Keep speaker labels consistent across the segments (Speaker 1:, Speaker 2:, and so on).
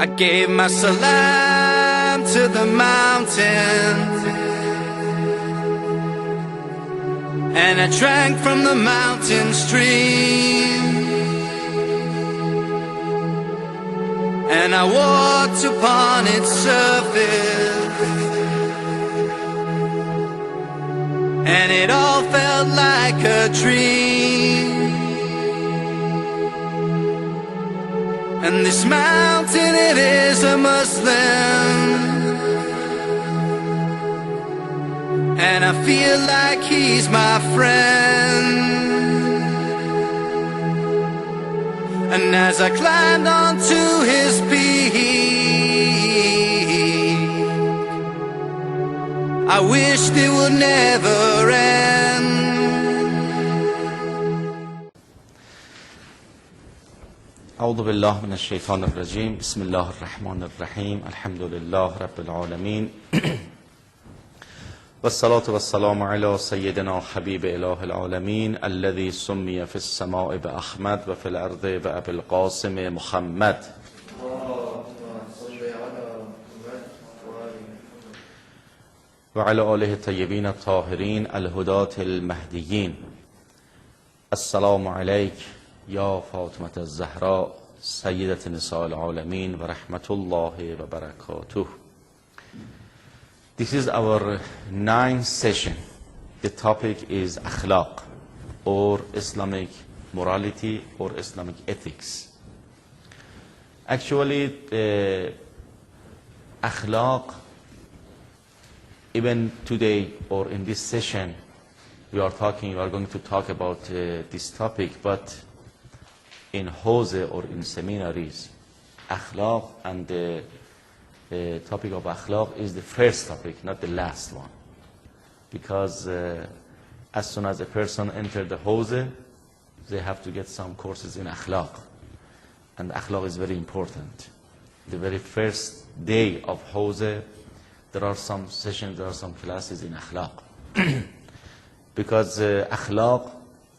Speaker 1: I gave my salam to the mountain, and I drank from the mountain stream, and I walked upon its surface, and it all felt like a dream. And this mountain, it is a Muslim, and I feel like he's my friend. And as I climbed onto his peak, I wished it would never end.
Speaker 2: اعوذ بالله من الشیطان الرجیم. بسم الله الرحمن الرحیم. الحمد لله رب العالمین والصلاة والسلام علی سیدنا حبیب اله العالمین الذي سمی فی السماء بأحمد و فی الارض بأبی القاسم محمد. و علی آله الطیبین الطاهرین الهداة المهدیین. السلام علیک یا فاطمة الزهراء سیدة نساء العالمین و رحمت الله و برکاته. This is our 9th session. The topic is akhlaq, or Islamic morality, or Islamic ethics. Actually, akhlaq, even today or in this session, we are going to talk about this topic, but in Hawza or in seminaries, akhlaq and the topic of akhlaq is the first topic, not the last one. Because as soon as a person enters the Hawza, they have to get some courses in akhlaq. And akhlaq is very important. The very first day of Hawza, there are some sessions, there are some classes in akhlaq. Because akhlaq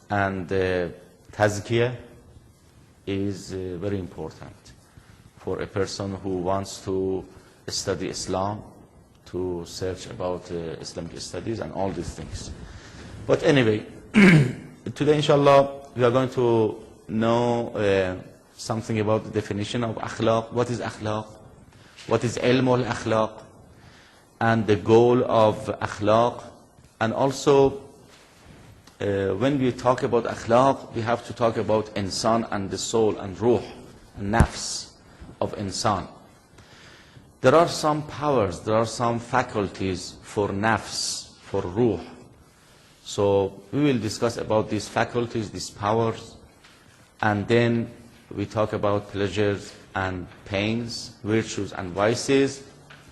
Speaker 2: and tazkiyah is very important for a person who wants to study Islam, to search about Islamic studies and all these things. But anyway, today inshallah we are going to know something about the definition of akhlaq. What is akhlaq? What is ilm al-akhlaq? And the goal of akhlaq. And also when we talk about akhlaq, we have to talk about insan and the soul and ruh and nafs of insan. There are some powers, there are some faculties for nafs, for ruh. So we will discuss about these faculties, these powers, and then we talk about pleasures and pains, virtues and vices,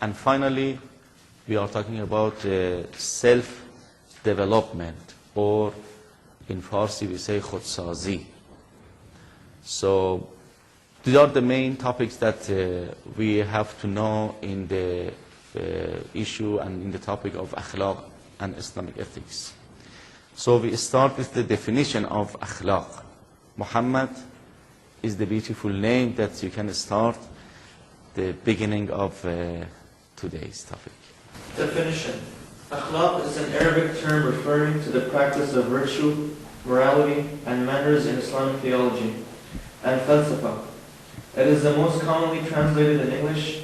Speaker 2: and finally we are talking about self-development, or in Farsi we say khudsazi. So these are the main topics that we have to know in the issue and in the topic of akhlaq and Islamic ethics. So we start with the definition of akhlaq. Muhammad is the beautiful name that you can start the beginning of today's topic.
Speaker 3: Definition. Akhlaq is an Arabic term referring to the practice of virtue, morality, and manners in Islamic theology and falsafa. It is the most commonly translated in English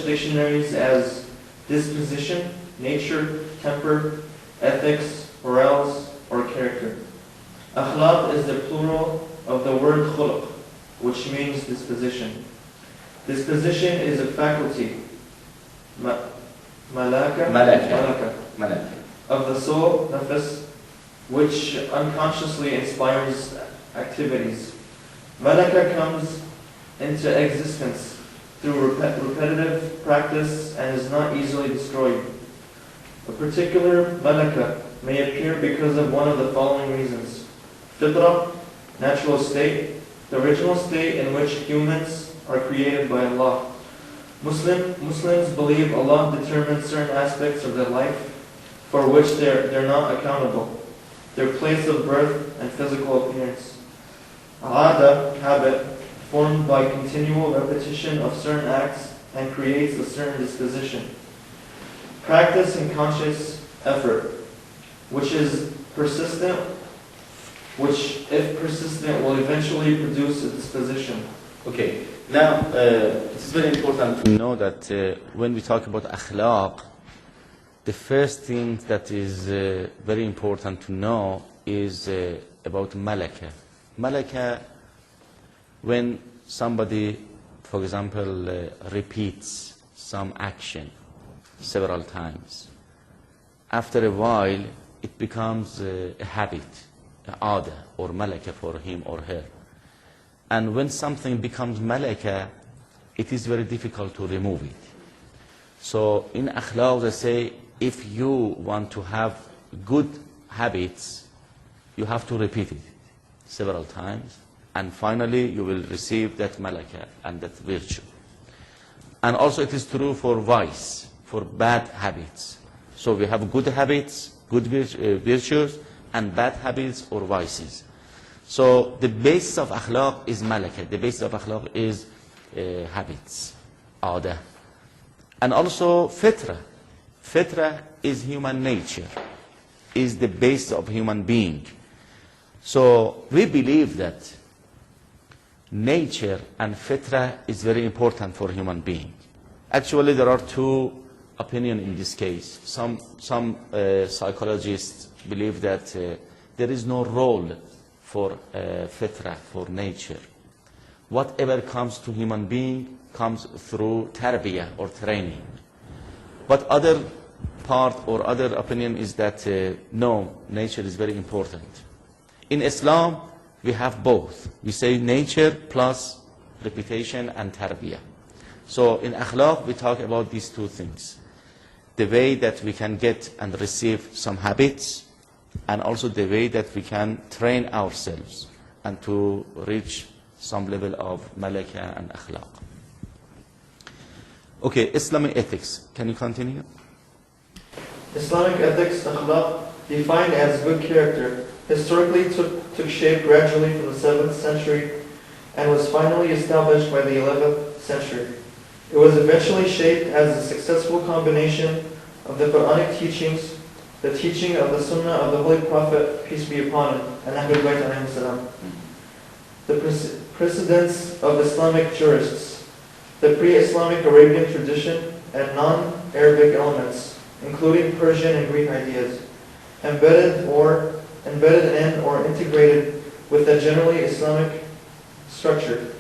Speaker 3: dictionaries as disposition, nature, temper, ethics, morals, or character. Akhlaq is the plural of the word khuluq, which means disposition. Disposition is a faculty, malaka of the soul, nafs, which unconsciously inspires activities. Malaka comes into existence through repetitive practice and is not easily destroyed. A particular malaka may appear because of one of the following reasons: fitra, natural state, the original state in which humans are created by Allah. Muslims believe Allah determines certain aspects of their life for which they're not accountable, their place of birth and physical appearance. Ada, habit, formed by continual repetition of certain acts and creates a certain disposition. Practice and conscious effort, which is persistent, which, if persistent, will eventually produce a disposition.
Speaker 2: Okay, now it is very important to know that when we talk about akhlaq, the first thing that is very important to know is about malaka. Malaka, when somebody, for example, repeats some action several times, after a while it becomes a habit, ada or malaka for him or her. And when something becomes malaka, it is very difficult to remove it. So in akhlaq they say, if you want to have good habits, you have to repeat it several times, and finally you will receive that malaka and that virtue. And also it is true for vice, for bad habits. So we have good habits, good virtues, and bad habits or vices. So the basis of akhlaq is malaka. The basis of akhlaq is habits, ada. And also fitra. Fitra is human nature, is the basis of human being. So we believe that nature and fitra is very important for human being. Actually, there are two opinions in this case. Some psychologists believe that there is no role for fitra, for nature. Whatever comes to human being comes through tarbiyah or training. But other part or other opinion is that no, nature is very important. In Islam, we have both. We say nature plus repetition and tarbiyah. So in akhlaq, we talk about these two things. The way that we can get and receive some habits, and also the way that we can train ourselves and to reach some level of malaka and akhlaq. Okay, Islamic ethics. Can you continue?
Speaker 3: Islamic ethics, akhlaq, defined as good character, historically took shape gradually from the 7th century and was finally established by the 11th century. It was eventually shaped as a successful combination of the Quranic teachings, the teaching of the Sunnah of the Holy Prophet, peace be upon him, and Ahlul Bayt alayhim salam, the precedents of Islamic jurists, the pre-Islamic Arabian tradition, and non-Arabic elements, including Persian and Greek ideas, embedded in or integrated with the generally Islamic structure.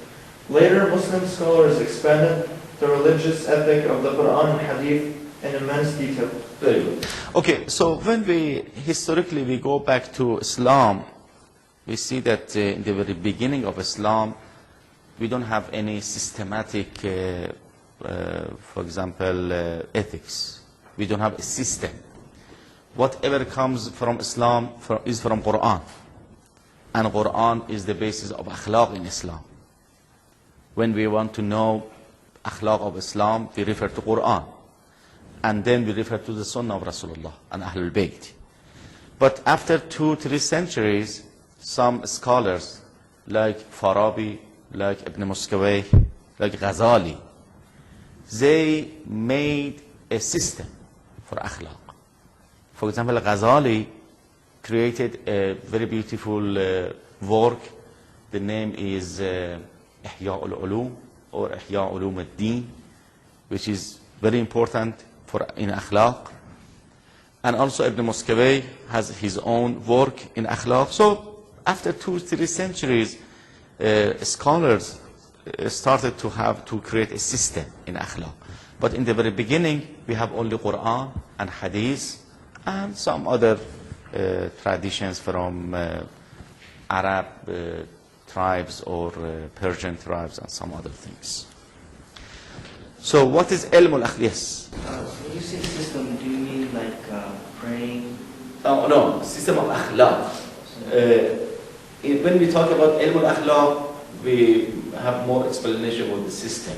Speaker 3: Later, Muslim scholars expanded the religious ethic of the Quran and Hadith in immense detail.
Speaker 2: Very good. Okay, so when we historically we go back to Islam, we see that in the very beginning of Islam, we don't have any systematic, for example, ethics. We don't have a system. Whatever comes from Islam is from Quran. And Quran is the basis of akhlaq in Islam. When we want to know akhlaq of Islam, we refer to Quran. And then we refer to the Sunnah of Rasulullah and Ahlul Bayt. But after 2-3 centuries, some scholars like Farabi, like Ibn Muskawayh, like Ghazali, they made a system for akhlaq. For example, Ghazali created a very beautiful work. The name is Ihya al-Ulum or Ihya Ulum al-Din, which is very important in akhlaq. And also Ibn Muskawayh has his own work in akhlaq. So after 2-3 centuries, scholars started to create a system in akhlaq. But in the very beginning, we have only Quran and Hadith and some other traditions from Arab tribes or Persian tribes and some other things. So what is ilm al-akhlaq? Yes.
Speaker 4: When you say system, do you mean like praying?
Speaker 2: Oh, no, system of akhlaq. When we talk about ilm al-akhlaq, we have more explanation about the system.